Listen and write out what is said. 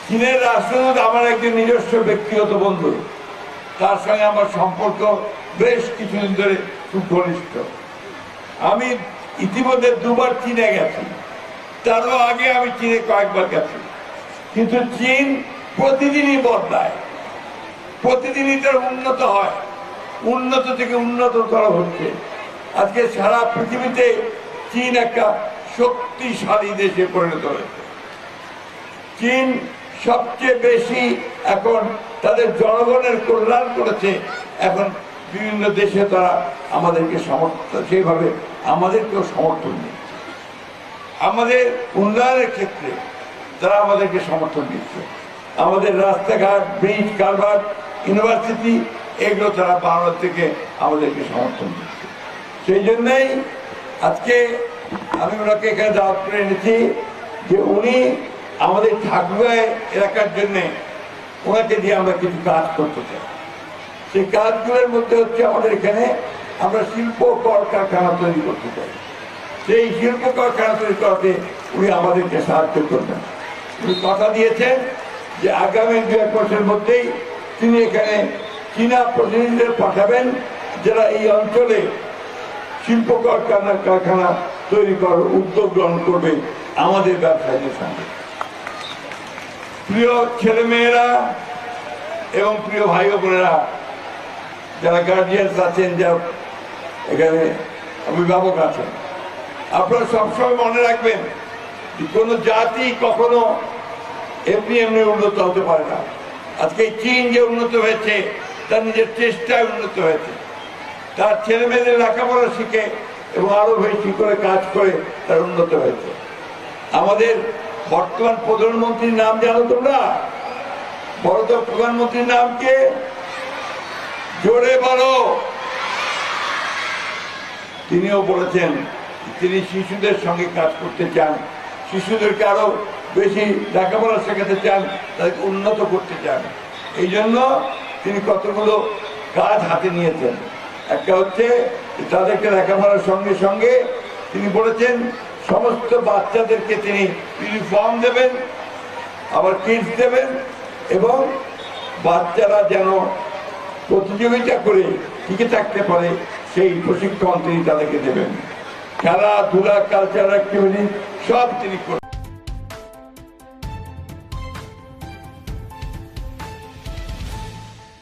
চীনের রাষ্ট্রদূত আমার একজন নিজস্ব ব্যক্তিগত বন্ধু, তার সঙ্গে আমার সম্পর্ক বেশ কিছুদিন ধরে খুব ঘনিষ্ঠ। আমি ইতিমধ্যে দুবার চীনে গেছি, তারও আগে আমি চীনে কয়েকবার গেছি, কিন্তু চীন প্রতিদিনই বদলায়, প্রতিদিনই তার উন্নত হয়, উন্নত থেকে উন্নততর হচ্ছে। আজকে সারা পৃথিবীতে চীন একটা শক্তিশালী দেশে পরিণত হয়েছে। চীন সবচেয়ে বেশি এখন তাদের জনগণের কল্যাণ করেছে। এখন বিভিন্ন দেশে তারা আমাদেরকে সমর্থন, সেইভাবে আমাদেরকেও সমর্থন দিচ্ছে। আমাদের উন্নয়নের ক্ষেত্রে তারা আমাদেরকে সমর্থন দিচ্ছে। আমাদের রাস্তাঘাট, ব্রিজ, কারবার, ইউনিভার্সিটি, এগুলো তারা বাংলা থেকে আমাদেরকে সমর্থন দিচ্ছে। সেই জন্যই আজকে আমি ওনাকে এখানে দাওয়াত করে এনেছি যে উনি আমাদের ঠাকুরগাঁ এলাকার জন্য ওনাকে দিয়ে আমরা কিছু কাজ করতে চাই। সেই কাজগুলোর মধ্যে হচ্ছে আমাদের এখানে আমরা শিল্প কলকারখানা তৈরি করতে চাই। সেই শিল্প কলকারখানা তৈরি করাতে উনি আমাদেরকে সাহায্য করবেন। উনি কথা দিয়েছেন যে আগামী 2-1 বছরের মধ্যেই তিনি এখানে চীনা প্রতিনিধিদের পাঠাবেন, যারা এই অঞ্চলে শিল্প কারখানা তৈরি করার উদ্যোগ গ্রহণ করবে আমাদের ব্যবসায়ীদের সঙ্গে। প্রিয় ছেলেমেয়েরা এবং প্রিয় ভাই বোনেরা, যারা গার্জিয়ানস আছেন, যারা এখানে অভিভাবক আছেন, আপনারা সবসময় মনে রাখবেন যে কোনো জাতি কখনো এমনি এমনি উন্নত হতে পারে না। আজকে চীন যে উন্নত হয়েছে তার নিজের চেষ্টায় উন্নত হয়েছে, তার ছেলে মেয়েদের লেখাপড়া শিখে এবং আরো বেশি করে কাজ করে তার উন্নত হয়েছে। আমাদের বর্তমান প্রধানমন্ত্রীর নাম জানো তোমরা? বড় প্রধানমন্ত্রীর নাম কে? জোরে বলো। তিনিও বলেছেন তিনি শিশুদের সঙ্গে কাজ করতে চান, শিশুদেরকে আরো বেশি লেখাপড়া শেখাতে চান, তাদেরকে উন্নত করতে চান। এই জন্য তিনি কতগুলো কাজ হাতে নিয়েছেন। একটা হচ্ছে তাদেরকে লেখাপড়ার সঙ্গে সঙ্গে তিনি বলেছেন সমস্ত বাচ্চাদেরকে তিনি ইউনিফর্ম দেবেন, আবার কিটস দেবেন, এবং বাচ্চারা যেন প্রতিযোগিতা করে টিকে থাকতে পারে সেই প্রশিক্ষণ তিনি তাদেরকে দেবেন। খেলাধুলা, কালচারাল অ্যাক্টিভিটি সব তিনি করবেন।